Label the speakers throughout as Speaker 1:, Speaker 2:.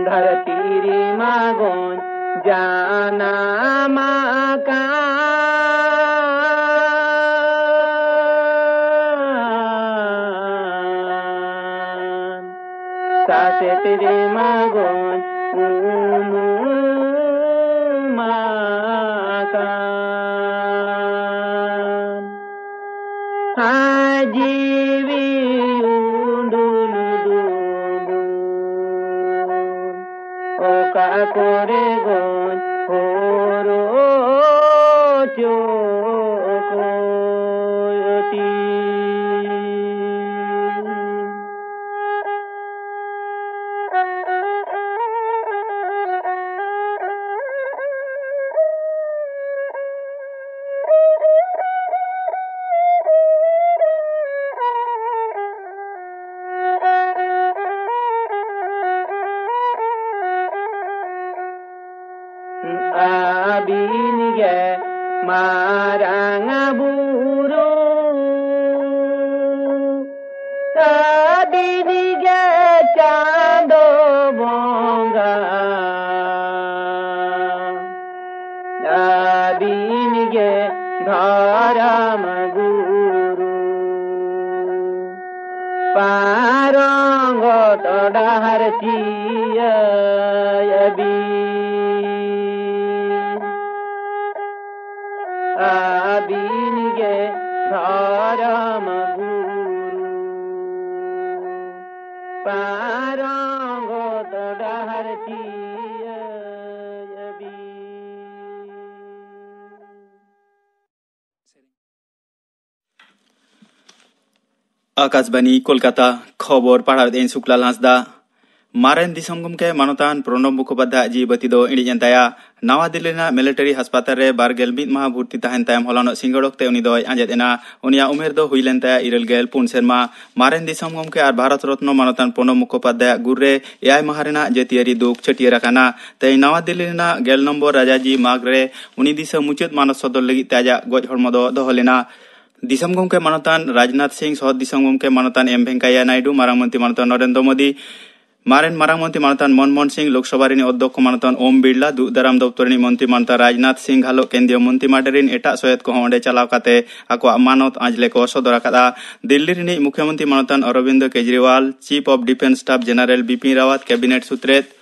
Speaker 1: धरती री मागोन जाना माका सासे तेरे मागोन माका हाजीवी ओका कोरे गोन होरो चोकोटी abinige maranga buru abinige chando bonga abinige dharama guru parango todahar chiya yabi abinige dharama guru parango todahar chiya yabi
Speaker 2: Akashvani Kolkata खबर पढ़ार दिन शुक्लाल हांसदा मारेन दिसम गमके मानतान प्रणब मुखोपाध्याय जी बती दो इड़ी एंताया नवा दिल्ली मिलिटारी हासपाताल रे 12 माह भर्ती तहन तायम हलानो सिंगड़कते उनी दोय आंजेद एना उनिया उमेर दो हुइलेन ताया 24 सेरमा मारेन दिसम गमके आर भारत रत्न मानतान प्रणब मुखोपाध्याय गुर्रे 9 माह रेना जेतियारी दुख छटियर आकाना तै नवा दिल्ली 10 नम्बर राजाजी मार्ग रे उनी दिसा मुचुत मानस सदर लगी ताजा गज हड़मो दो दोहो लेना दिसम गमके मानतान राजनाथ सिंह सह दिसम गमके मानतान एम वेंकैया नायडू मारांग मंत्री मानतान नरेंद्र मोदी मारेन मारांग मंत्री मानतान मनमोहन सिंह लोकसभा रेनी अध्यक्ष मानतान ओम बिरला दुदाराम दफ्तर रेनी मंत्री मानतान राजनाथ सिंह हालो केंद्रीय मंत्री माटेरिन एटा सयत को होंडे चलाव काते आको मानत आजले को सदर आकादा दिल्ली रेनी मुख्यमंत्री मानतान Arvind Kejriwal chief of defence staff general Bipin Rawat cabinet सूत्रेत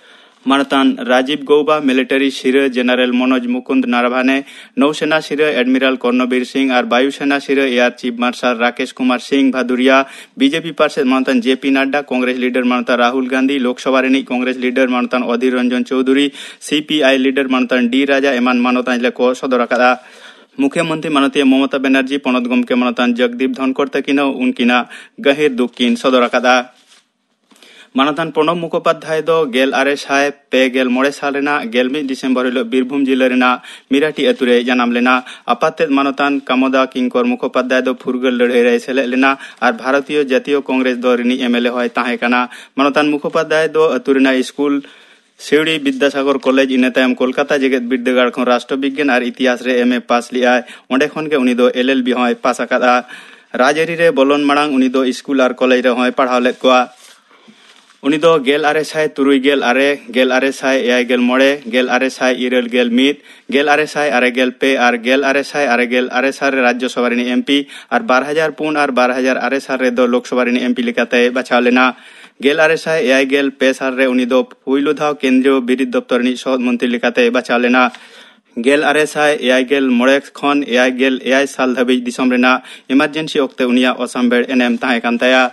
Speaker 2: मानतान राजीव गौबा मिलिटारी शिर जनरल मनोज मुकुंद नारभाने नौसेना शिर एडमिरल कर्णबीर सिंह और वायुसेना शिर air chief marshal Rakesh Kumar Singh Bhadauria BJP पार्षद मानतान जेपी नड्डा कांग्रेस लीडर मानतान राहुल गांधी लोकसभा रेनी कांग्रेस लीडर मानतान अधीर रंजन चौधरी सीपीआई लीडर मानतान डी राजा एमान मानतान को सदर आकादा मुख्यमंत्री मानतीय ममता बनर्जी पनत गमके मानतान जगदीप धनखड़ तकिन उनकिना गहिर दुखकिन सदर आकादा मानतान प्रणब मुखोपाध्याय दो 1953 साल रेना 11 डिसेम्बर हिलो बीरभूम जिला रेना मिराटी अतुरे जनाम लेना आपाते मानतान कामोदा किंकर मुखोपाध्याय दो फुरगल लड़ाई रे सेले लेना और भारतीय जातीय कांग्रेस दो रेनी एमएलए होय ताहे काना मानतान मुखोपाध्याय दो अतुरेना स्कूल सिवड़ी विद्यासागर कॉलेज इना तायम कोलकाता जेगेत बिरदागार खन राष्ट्र विज्ञान और इतिहास रे एमए पास लिया ओंडे खन के उनी दो एलएलबी होय पास आकादा राजरी रे बोलन मांग उनी दो स्कूल और कॉलेज रे होय पढ़ाव लेत कोआ उनी दो 1973 1986 1991 राज्यसभा रेनी एमपी और 2004 और 2006 रे दो लोकसभा रेनी एमपी लेकाते बाछाव लेना 1985 साल रे उनी दो पुइलो धाव केंद्रीय बिरिद दफ्तर रेनी सहद मंत्री लेकाते बाछाव लेना 1986 खन 1986 साल धाबी दिसम रेना इमारजेंसी ओक्ते उनिया असम बेड़ एनएम ताहे कान ताया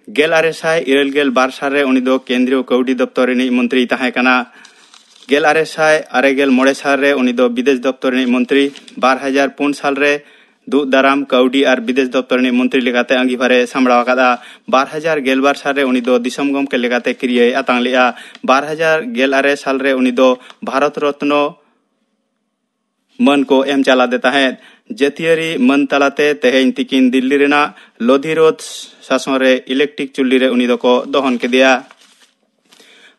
Speaker 2: 1992 साल रे उनी दो केंद्रीय कौडी दफ्तर रेनी मंत्री ताहे काना 1998 साल रे उनी दो विदेश दफ्तर रेनी मंत्री 2004 साल रे दुदाराम कौडी और विदेश दफ्तर रेनी मंत्री लेकाते अंगीभारे सामड़ाव आकादा 2012 साल रे उनी दो दिसम गमके लेकाते क्रिया आतांग लेआ 2018 साल रे उनी दो भारत रत्न मन को एम चला देता है जतियारी मन तलाते तेहेन तिकिन दिल्ली रेना लोधी रोड शासन रे इलेक्ट्रिक चुल्ली रे उनी दो को दहन के दिया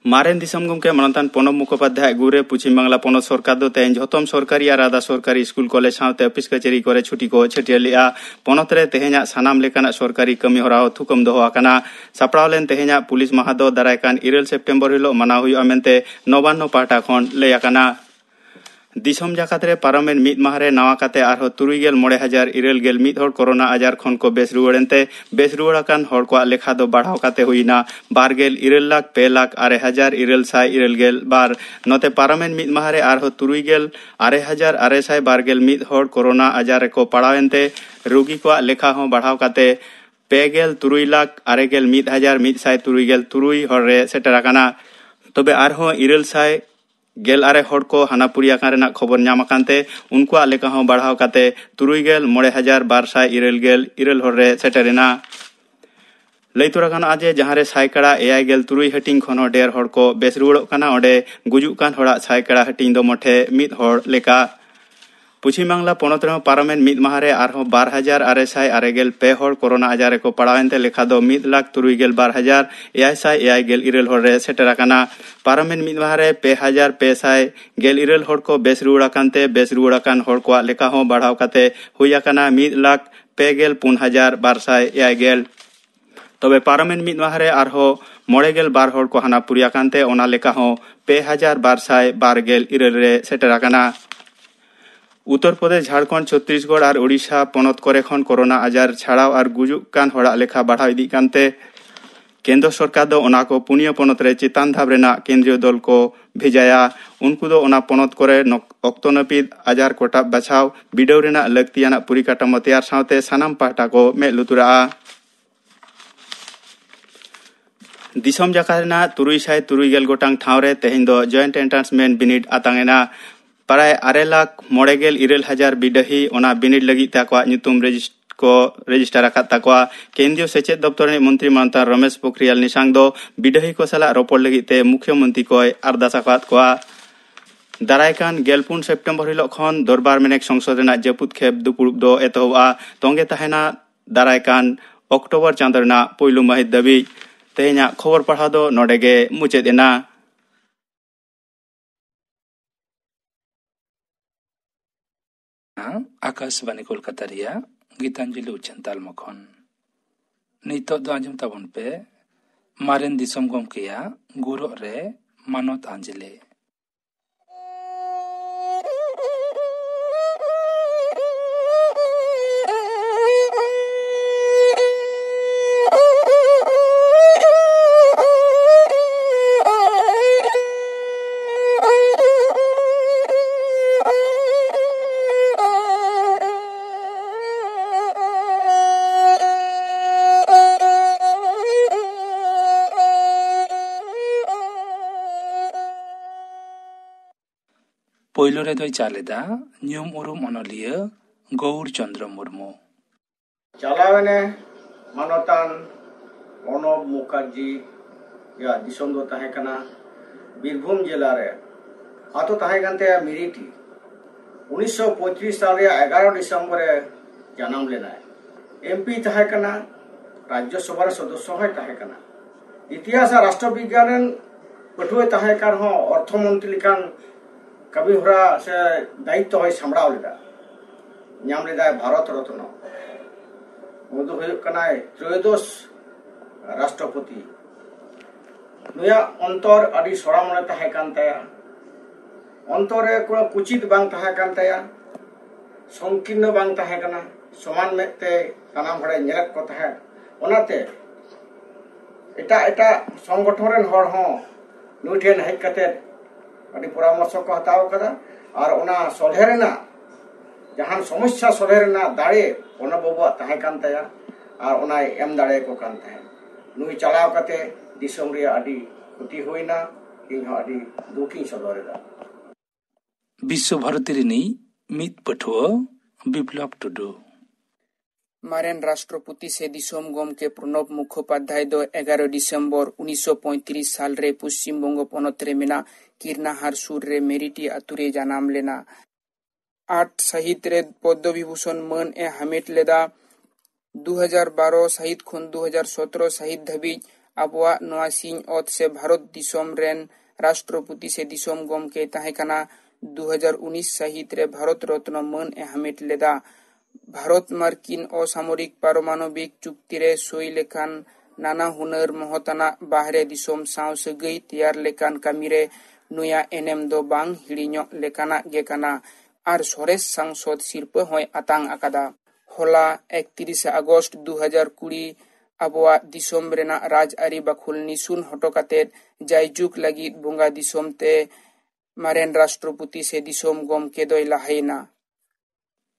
Speaker 2: मारेन दिसम गमके मनतान प्रणब मुखोपाध्याय गुरे पश्चिम बांगला पोनत सरकार दो तेन झोतम सरकारी और आधा सरकारी स्कूल कॉलेज साथे ऑफिस कचेरी करे छुट्टी को छटिया लेआ पोनत रे तेहेना सानाम लेकाना सरकारी कमी हरा थुकम दोहो आकाना सापड़ाव लेन तेहेना पुलिस माहा दो दारायकान 2 सेप्टेम्बर हिलो मनाव हुई मेनते नवान्नो पाहटा खन लय आकाना दिसम जाकात रे पारमेन मिद माहरे नवा काते आरहो 63,941 हर कोरोना आजार खन को बेस रुवाड़ेनते बेस रुवाड़ाकान हर को लेखा दो बढ़ाव काते हुईना 12,2,02,942 बार नोते पारमेन मिद माहरे आरहो 63,941 हर कोरोना आजार को पड़ावेनते रोगी को लेखा हो बढ़ाव काते 53,941,173 हर रे सेटर आकाना तबे आरहो 2,9 हर को हानापुरिया कान खबर नाम कानते उनकुआ लेखा हो बढ़ाव काते 63,942,9 हर रे सेटरेना लैतुराकान आजे जहारे सायकड़ा 73 हटिंग खनो डेर हर को बेस रुवाड़ो काना ओडे गुजुक कान हड़ा सायकड़ा हटिंग दो मोठे मिद हर लेका पश्चिम बांगला पोनत रे पारमेन मिद माहारे आरहो 12,942 हर कोरोना आजारे को पड़ावेनते लेखा दो 1,62,939 हर रे सेटराकाना पारमेन मिद माहारे 2,212 हर को बेस रुवाड़ाकानते बेस रुवाड़ाकान हर को लेखा हो बढ़ाव काते हुईयाकाना 1,54,212 तबे पारमेन मिद माहारे आरहो 92 हर को हानापुरिया कानते ओना लेखा हो 2,212 रे सेटराकाना उत्तर प्रदेश झारखंड छत्तीसगढ़ और ओडिशा पोनत करे खन कोरोना आजार छाड़ाव और गुजुक कान हड़ा लेखा बढ़ाव इदी कानते केंद्र सरकार दो ओना को पुनिया पोनत रे चितान धाब रेना केंद्रीय दल को भेजाया उनको दो ओना पोनत करे अक्तो नपिद आजार कोटा बचाव बिडव रेना लक्तियाना पुरिकाटामो तैयार सावते सानाम पाहटा को मे लुतुरा दिसम जाकारेना 360 गोटांग ठावरे तेहिं दो जॉइंट एंट्रांसमेंट बिनिड आतांगेना प्राय 8,91,000 बिडही ओना बिनिड लगी ताकवा ᱧᱩᱛᱩᱢ रेजिस्टर आकात ताकवा केंद्रीय सेचेद दप्तर मंत्री मनता रमेश पोखरियाल निशांग दो बिडही को सला रोपड़ लगी ते मुख्यमंत्री को अरदास आकात कोआ दारायकान 14 सेप्टेम्बर हिलो खन दरबार मेनेक संसद रेना जपुत खेप दुपुरुब दो एतोआ तोंगे तहेना दारायकान अक्टोबर चांद रेना पहिलु महित दाबी तेहेना खबर पढ़ा दो नोडेगे मुचेदेना
Speaker 3: आकाशवाणी कोलकाता रिया गीतांजलि उच्चन तालमा खन नितो दो आंजम ताबन पे मारेन दिसम गमकेया गुरो रे मानत आंजले पहिलो रे दोई चालेदा न्यूम उरुम अनलिया गौर चंद्र मुर्मू
Speaker 4: चलावेने मानतान प्रणब मुखर्जी या दिसम दो ताहे कना बीरभूम जिला रे आतो ताहे कानते मिरिटी 1935 साल रे 11 दिसंबर रे जन्म लेना एमपी ताहे कना राज्यसभा रे सदस्य होय ताहे कना इतिहास राष्ट्र विज्ञान पठुए ताहे कान हो अर्थमंत्री लिकान कभी हरा से दायित्व है सामड़ाव लेदा नाम लेदा भारत रत्न मुदु हुई कना त्रयोदश राष्ट्रपति नुया अंतर अडी सोड़ा मने ताहे कान ताया अंतर रे को कुचित बांग ताहे कान ताया संकीर्ण बांग ताहे कना समान मेते सानाम हड़े नेलक को ताहे ओनाते एटा संगठन रेन हर हो नुठेन हेज कते अभी परामर्श को हताव कदा और ओना सोलहेरना जहां समस्या सोलहेरना दाड़े ओना बबुआ ताहे कान ताया और ओना एम दाड़े को कान ताहे नुई चलाव कते दिसम रे अडी खुती होइना इन अडी दुखी सदरेदा
Speaker 3: विश्व भारती रिनी मित पठुओ विप्लव टुडू
Speaker 5: मारेन राष्ट्रपति से दिसम गम के प्रणब मुखोपाध्याय दो 11 दिसंबर 1935 साल रे पश्चिम बंग पनत रे मेना किरनाहार सुर रे मेरिटी आतुरे जानाम लेना 8 साहित्य रे पद्म विभूषण मन ए हामेट लेदा 2012 साहित्य खन 2017 साहित्य धाबी ᱟᱵᱚᱣᱟᱜ ᱱᱚᱣᱟ ᱥᱤᱧ ᱚᱛ ᱥᱮ ᱵᱷᱟᱨᱚᱛ ᱫᱤᱥᱚᱢ ᱨᱮᱱ ᱨᱟᱥᱴᱨᱚᱯᱚᱛᱤ ᱥᱮ ᱫᱤᱥᱚᱢ ᱜᱚᱢᱠᱮ ᱛᱟᱦᱮᱸ ᱠᱟᱱᱟ। 2019 ᱥᱟᱹᱦᱤᱛ ᱨᱮ ᱵᱷᱟᱨᱚᱛ ᱨᱚᱛᱱᱚ ᱢᱟᱹᱱ ᱮ ᱦᱟᱢᱮᱴ ᱞᱮᱫᱟ। ᱵᱷᱟᱨᱚᱛ ᱢᱟᱨকিᱱ ᱚᱥᱟᱢᱚᱨᱤᱠ ᱯᱟᱨᱚᱢᱟᱱᱚᱵᱤᱠ ᱪᱩᱠᱛᱤ ᱨᱮ ᱥᱳᱭ ᱞᱮᱠᱷᱟᱱ ᱱᱟᱱᱟ ᱦᱩᱱᱟᱹᱨ ᱢᱚᱦᱚᱛᱟᱱᱟᱜ ᱵᱟᱦᱨᱮ ᱫᱤᱥᱚᱢ ᱥᱟᱶ ᱥᱟᱹᱜᱟᱹᱭ ᱛᱮᱭᱟᱨ ᱞᱮᱠᱟᱱ ᱠᱟᱹᱢᱤᱨᱮ ᱱᱩᱭᱟᱜ ᱮᱱᱮᱢ ᱫᱚ ᱵᱟᱝ ᱦᱤᱲᱤᱧᱚᱜ ᱞᱮᱠᱟᱱᱟᱜ ᱜᱮ ᱠᱟᱱᱟ ᱟᱨ ᱥᱚᱨᱮᱥ ᱥᱟᱝᱥᱚᱫ ᱥᱤᱨᱯᱟᱹ ᱦᱚᱸᱭ ᱟᱛᱟᱝ ᱟᱠᱟᱫᱟ। ᱦᱚᱞᱟ 31 ᱟᱜᱚᱥᱴ 2020 ᱟᱵᱚᱣᱟᱜ ᱫᱤᱥᱚᱢ ᱨᱮᱱᱟᱜ ᱨᱟᱡᱽ ᱟᱹᱨᱤ ᱵᱟᱠᱷᱳᱞ ᱱᱤᱥᱩᱱ ᱦᱚᱴᱚ ᱠᱟᱛᱮᱫ ᱡᱟᱭᱡᱩᱜᱽ ᱞᱟᱹᱜᱤᱫ ᱵᱚᱸᱜᱟ ᱫᱤᱥᱚᱢ te ᱢᱟᱨᱮᱱ ᱨᱟᱥᱴᱨᱚᱯᱚᱛᱤ ᱥᱮ ᱫᱤᱥᱚᱢ ᱜᱚᱢᱠᱮ ᱫᱚᱭ ᱞᱟᱦᱟᱭᱮᱱᱟ।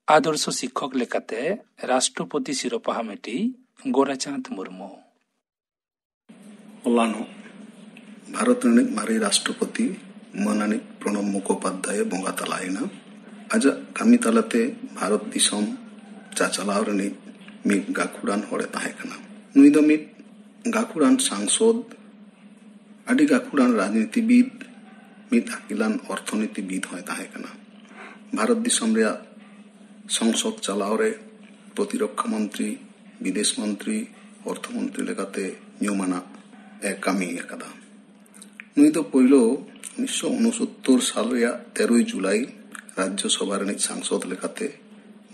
Speaker 3: आदर्श शिक्षक लेकाते राष्ट्रपति सिरोपा हामेटी गोराचांद मुर्मू।
Speaker 6: हलानो भारत रनिक मारे राष्ट्रपति माननीय प्रणब मुखोपाध्याय बोंगा तलायना आज कामी तालाते भारत दिसम चाचालाव रनिक मिद गाखुरान होड़े ताहेकना नुई दो मिद गाखुरान सांसद आदि गाखुरान राजनीतिविद मिद आकिलान अर्थनीतिविद होय ताहेकना भारत दिसम रे संसद चालाव रे प्रतिरक्षा मंत्री विदेश मंत्री अर्थमंत्री लेकाते न्यूमाना ए कामी अकादा नुई दो पहिलो 1969 साल रे 13 जुलाई राज्यसभा रे सांसद लेकाते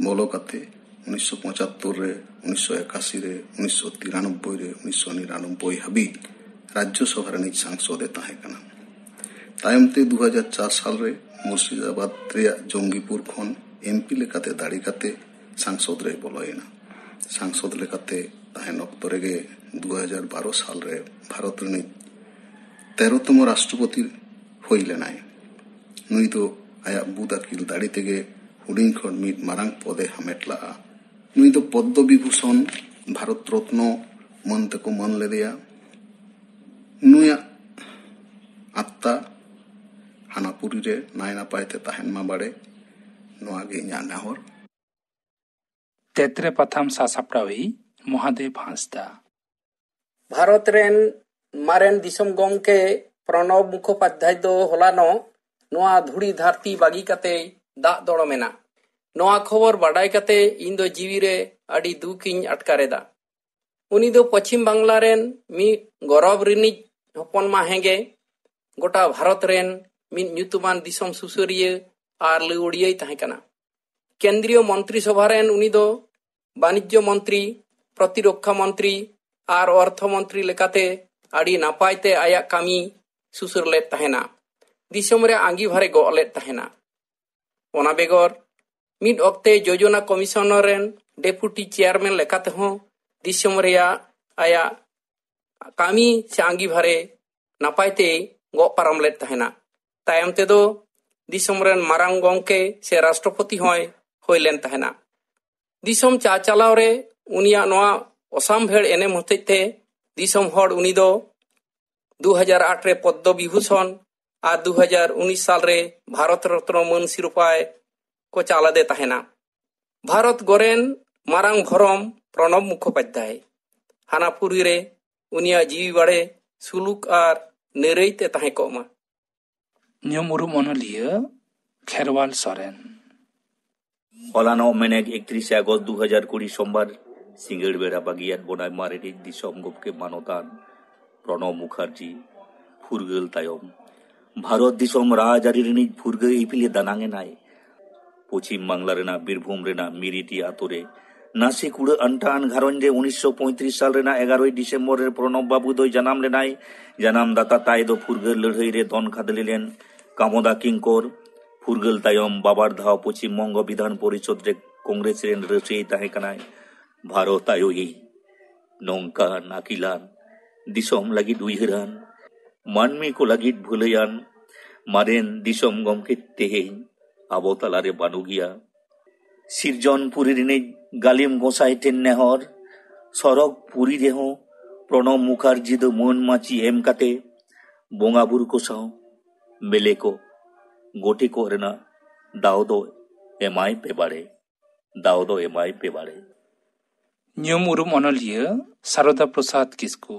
Speaker 6: बोलोकाते 1975 रे 1981 रे 1993 रे 1999 हाबी राज्यसभा रे सांसद ताहेकना तायमते 2004 साल रे मुर्शिदाबाद रे जंगीपुर खन एमपी लेकाते दाड़ी काते सांसद रे बोलोयना सांसद लेकाते ताहेन अक्तो रेगे 2012 साल रे भारत रे 13तम राष्ट्रपति होइलेनाय नुई दो आया बुदाकिल दाड़ी तेगे हुडिंग खन मिद मारांग पदे हामेटला नुई दो पद्म विभूषण भारत रत्न मन तको मन लेदेया नुया आत्ता हानापुरी रे नायना पाइते ताहेन मा बाड़े नोआ गे न्यानाहर
Speaker 3: तेत्रे प्रथम सासापड़ावी महादेव हांसदा।
Speaker 7: भारत रेन मारेन दिसम गमके प्रणब मुखोपाध्याय दो हलानो नोआ धुड़ी धरती बागी काते दाग दड़मेना नोआ खबर बाडाय काते इन दो जीवी रे आडी दुखिन अटकारेदा उनी दो पश्चिम बांग्ला रेन मी गौरव रिनिज हपन मा हेंगे गोटा भारत रेन मी ᱧᱩᱛᱩᱢᱟᱱ दिसम सुसुरिया आर लुड़ियै ताहेकना केंद्रीय मंत्री सभा रेन उनी दो वाणिज्य मंत्री प्रतिरक्षा मंत्री आर अर्थ मंत्री लेकाते आडी नापायते आया कामी सुसुर ले ताहेना दिसम रे आंगी भारे गो ले ताहेना ओना बेगर मिड ऑक्टे योजना कमिशनर रेन डेपुटी चेयरमैन लेकाते हो दिसम रेया आया कामी से आंगी भारे नापायते गो पारम ले ताहेना तायम ते दो दिसम रेन मारांग गमके से राष्ट्रपति होय होइलेन ताहेना दिसम चाचालाव रे उनिया नोआ असामभेड़ एनेम होतेते दिसम हड़ उनी दो 2008 रे पद्म विभूषण और 2019 साल रे भारत रत्न मान सिरोपाय को चाला दे ताहेना भारत गोरेन मारांग भरम प्रणब मुखोपाध्याय हानापुरी रे उनिया जीवी बाड़े सुलुक और निरईते ताहे कोमा
Speaker 3: ᱧᱩᱢ ᱩᱨᱩᱢ ᱚᱱᱚᱞᱤᱭᱟᱹ ᱠᱷᱮᱨᱣᱟᱞ ᱥᱚᱨᱮᱱ।
Speaker 8: हलानो मेनेक 31 अगस्त 2020 सोमवार सिंगड़ बेड़ा बागियात बनाय मारेनि दिसम गमके मानतान प्रणब मुखार्जी फुरगल तायम भारत दिसम राजारी रिनि फुरगल इपिले दानांगे नाय पश्चिम बांग्ला रेना बीरभूम रेना मिरिटी आतोरे नासे कुड़ अंटान घारंज रे 1935 साल रेना 11 डिसेम्बर रे प्रणब बाबू दो जनाम लेनाय जनाम दाता ताय दो फुरगल लड़ाई रे दन खादलेन कामोदा किंकोर फुरगल तायम बाबार धाव पश्चिम बंग विधान परिषद रे कांग्रेस रेन रसई ताहे कनाय भारत आयोगी नौका नाकिलान दिसम लागिद उयहरान मानमी को लागिद भुलयान मारेन दिसम गमके तेहेन आबो तालारे बानुगिया सिरजन पुरी रिने गालिम गोसाई टेन नेहर सरक पुरी रेहो प्रणब मुखार्जी दो मन माची एम काते बोंगा बुरु को साव मेले को गोटी को रेना दाव दो एमाय पे बाड़े दाव दो एमाय पे बाड़े।
Speaker 3: ᱧᱩᱢ ᱩᱨᱩᱢ ᱚᱱᱚᱞᱤᱭᱟᱹ ᱥᱟᱨᱚᱫᱟ ᱯᱨᱚᱥᱟᱫ ᱠᱤᱥᱠᱩ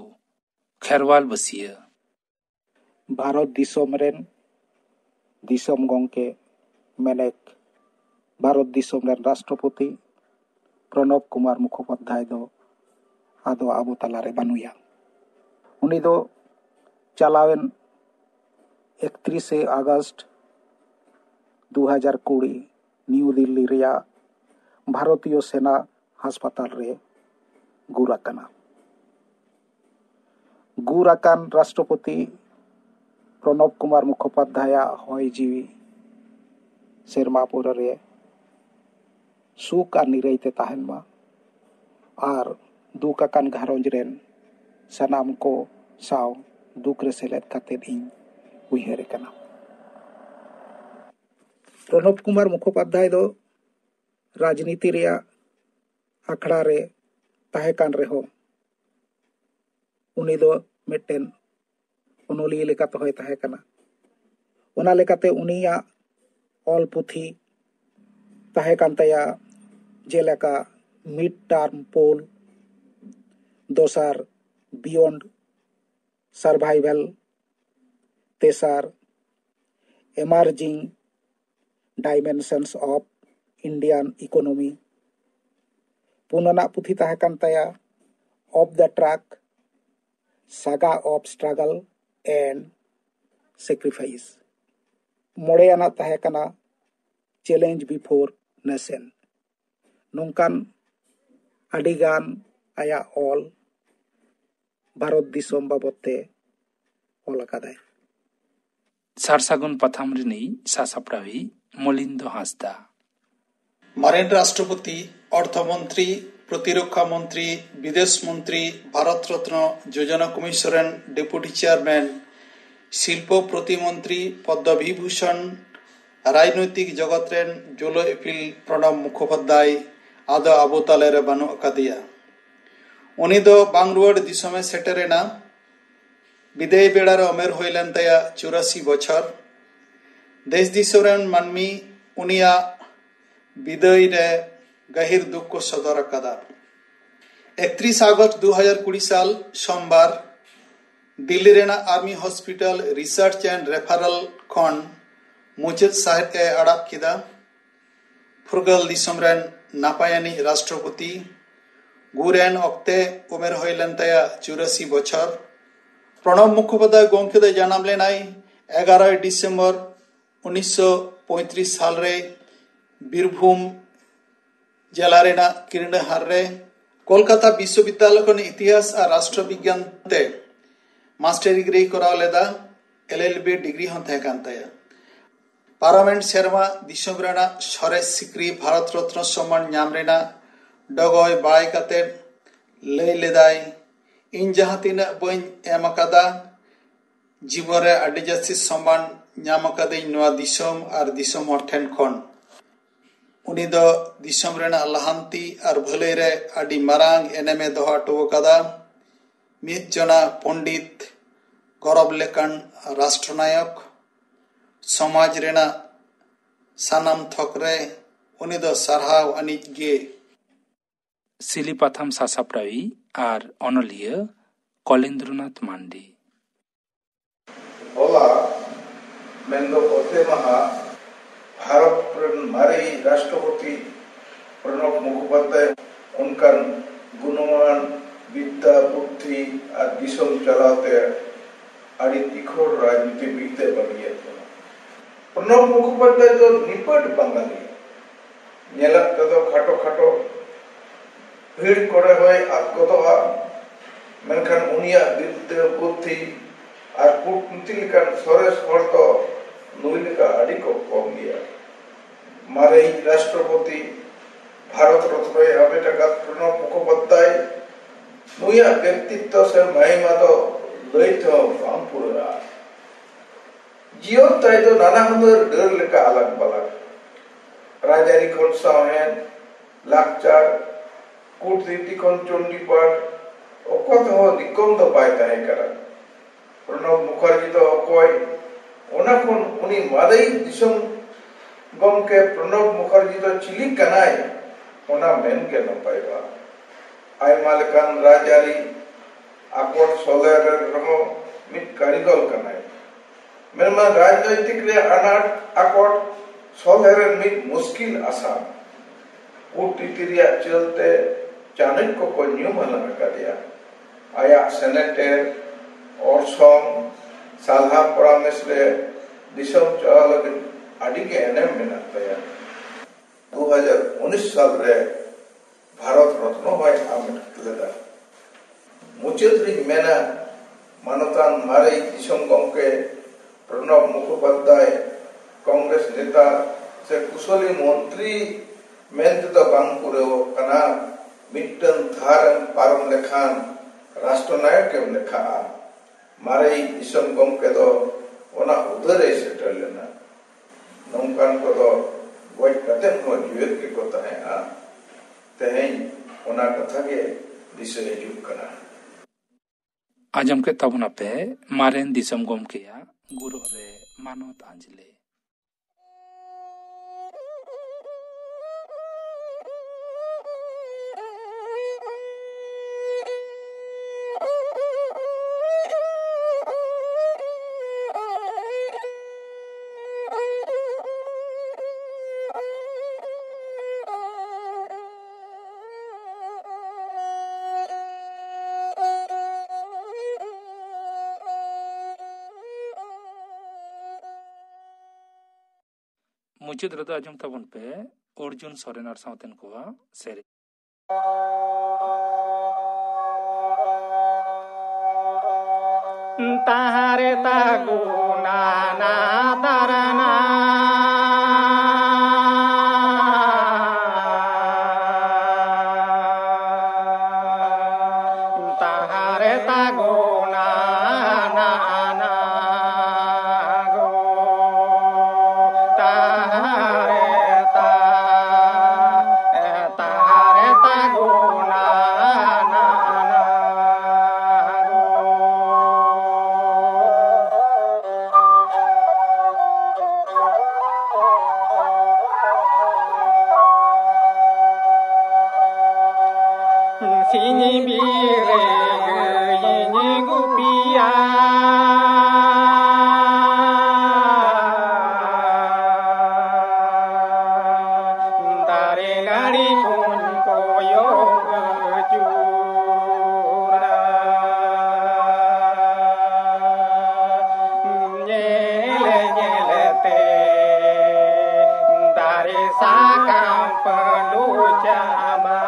Speaker 3: ᱠᱷᱮᱨᱣᱟᱞ ᱵᱟᱹᱥᱤᱭᱟᱹ।
Speaker 9: भारत दिसम रेन दिसम गमके मेनेक भारत दिसम रेन राष्ट्रपति प्रणब कुमार मुखोपाध्याय दो आदो आबो तालारे बानुया उनी दो चलावेन 31 अगस्त 2020 न्यू दिल्ली रिया भारतीय सेना हास्पाताल रे गुर आकाना। गुर आकान राष्ट्रपति प्रणब कुमार मुखोपाध्याय हय जीवी सेरमा पुरा रे सुख और निरायते ताहेन मा और दुख आकान घारोंज रेन सनाम को साव दुख रे सेलेद कातेद इन उयहर कना। प्रणब कुमार मुखोपाध्याय दो राजनीति रिया आखड़ा रे ताहे कान रेहो उनी दो मिट्टेन उनोलिया लेकाते होय ताहे कना। उना लेकाते उनिया ऑल पुथी ताहे कान तया जेलेका मिड टर्म पोल दोसार बियॉन्ड सर्वाइवल तेसार emerging dimensions of Indian economy पुनना पुथी ताहे कान तया off the track saga of struggle and sacrifice मोड़े आना ताहे कना चैलेंज बिफोर नेशन नोंकान अडिगान आया ऑल भारत दिसोम बाबते ऑल अकादाय।
Speaker 3: सारसागुन पथाम रिनी सासाप्रावी मलिंदो हासदा।
Speaker 10: मारेन राष्ट्रपति अर्थमंत्री प्रतिरक्षा मंत्री विदेश मंत्री भारत रत्न योजना कमिशनर डेपुटी चेयरमैन शिल्प प्रतिमंत्री पद्मविभूषण राजनैतिक जगत रेन जोलो एपिल प्रणब मुखोपाध्याय आदो आबो ताले बानु अकादिया। उनी दो बांगरुआर दिसमे सेटेरेना विदेय बेड़ार अमेर होइलेन तया 84 बछर देश दिसोरेन मानमी उनिया विदेय रे गहिर दुख को सदर अकादा। 31 अगस्त 2020 साल सोमवार दिल्ली रेना army hospital research and referral खन मुचाद साहेब ए अड़ाब किदा। फुरगल दिसम रेन नापायानी राष्ट्रपति गुरेन अक्ते उमेर होइलेन तया 84 बछर प्रणब मुखोपाध्याय गोंखे दे जन्म लेनाय 11 डिसेम्बर 1935 साल रे बीरभूम जिला रेना किरंडहार रे कोलकाता विश्वविद्यालय खन इतिहास और राष्ट्र विज्ञान ते मास्टर डिग्री कराव लेदा LLB डिग्री हन तहे कान तया। पार्लियामेंट सेरमा दिसम रेना सरेस सिक्री भारत रत्न सम्मान नाम रेना डगोय बाय काते लय लेदाय इन जहां तिना बइन एम अकादा जीवन रे अडि जास्ति सम्मान नाम अकादै नवा दिसम और दिसम हर ठेन खन उनी दो दिसम रेना लहांती और भले रे अडि मारांग एनेमे दोहा टो अकादा। मित जना पंडित गौरव लेकन राष्ट्रनायक समाज रेना सानाम थकरे उनी दो सरहाव अनिज गे।
Speaker 3: सिलीपाथाम सासाप्रावी और अनलिय कलेंद्रनाथ मांडी।
Speaker 11: होला मेंदो ओते महा भारत मारे राष्ट्रपति प्रणब मुखोपाध्याय उनका गुणवान विद्या बुद्धि और दिसम चलाते अड़ी तिखोर राजनीति बीते बनिए प्रणब मुखोपाध्याय तो निपट बंगाली नेलक तो खाटो खाटो भीड़ करे होय आत्मगतवा मेनखान उनिया विद्या बुद्धि और कूटनीति लेकान सरेस हर तो नुई लेका अड़ी को कम गया। मारे राष्ट्रपति भारत रत्न आबेटका प्रणब मुखोपाध्याय नुया व्यक्तित्व से महिमा तो लैथ बांपुरा जीवन ताई तो नाना हुनर डर लेका अलग बलग राजारी खन साहेन लाकचार कूटनीति खन चंडीपाठ ओकत हो निकम तो पाए ताहे करा। प्रणब मुखर्जी तो कोई ओना खन उनी मादई दिसम गम के प्रणब मुखर्जी तो चिली कनाय ओना मेन के न पाइबा आय मालकान राजारी आकोट सोलेर रहो मिट कारिगल कनाय मेनमा राजनैतिक रे अनाट आकोट सोलेर मिट मुश्किल आसा कूटनीति रिया चलते चाणक्य को न्यूमन लगा दिया आया senator orsom salha paramesh re disam chala lagin adi ge enem menak taya 2019 साल रे भारत रत्न होय आमेट लेदा मुचाद रि मेना मानतान मारे दिसम गमके प्रणब मुखोपाध्याय कांग्रेस नेता से कुशली मंत्री मेंत द बांग पुरेव कना मिटन थारन पारम लेखान राष्ट्रनायक के लेखा मारे दिसम गमके दो ओना उधरे सेटल लेना नौकान को दो गोज कते हो जीवित के को तहे आ तेहें ओना कथा के दिसे हिजुक कना
Speaker 3: आजम के तबना पे मारेन दिसम गमकेया गुरु रे मानत आंजले मुचुद रदा आजम तबन पे अर्जुन सोरेन और सावतेन कोआ सेरे
Speaker 1: ताहारे तागुना ना तारना ताहारे तागुना ना ना गो ताहारे तागुना ना ना Sini bire ini gupia dari nari pun koyong kejura nyele nyele te dari sakam perlu jama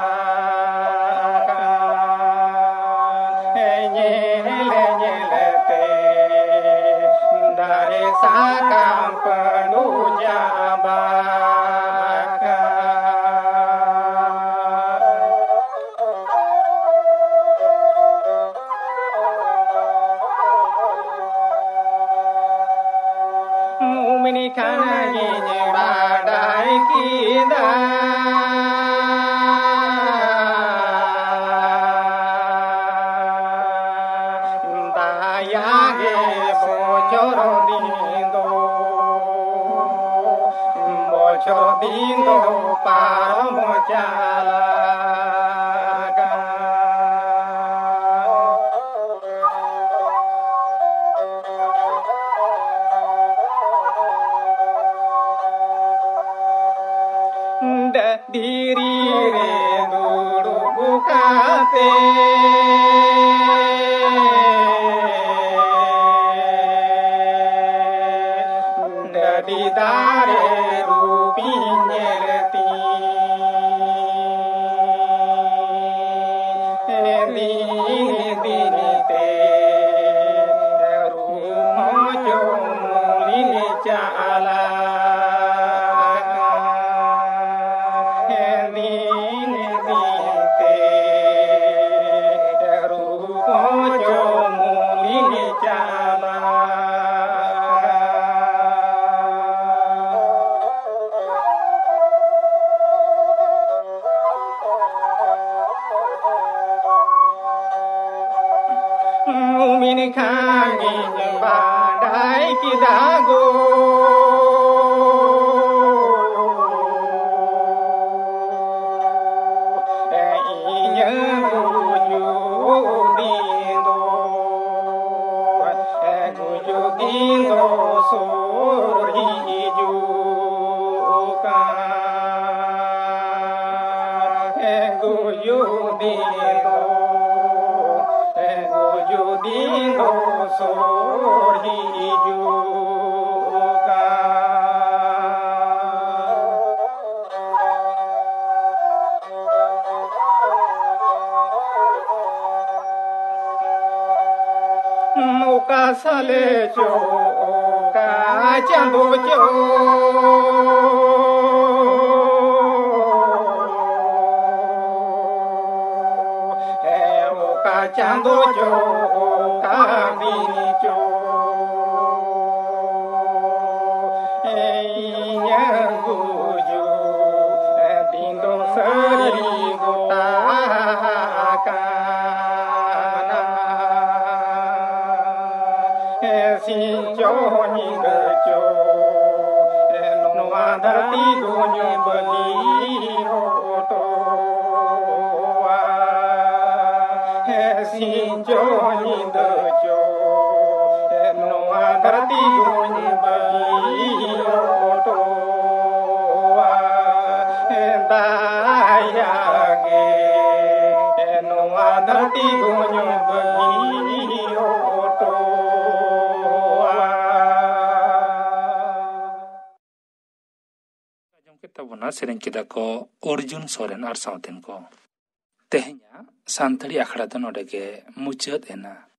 Speaker 1: sakam penuh jabakan muminikan ini badai kita dayage bocor dindo paramo jalaga diri re dulu bukate di dare rupinyelti dinite rumojo mulini jala dinite rumojo mulini jala Muminikangi badai kidago inya guju dindo sur hiju kan guju dindo judin dosor hijuka muka sale joka chandu jo chando jo kabini jo nyangu jo dindo sari gotakana sin jo ni jo no adati gonyo bali roto sinjo ni dojo no agarti goni bali oto daya ge no agarti goni bali oto
Speaker 3: Ajong kita buna sering kita ko Arjun Soren ar sauten ko tehnya santali akhara do node ge muchat ena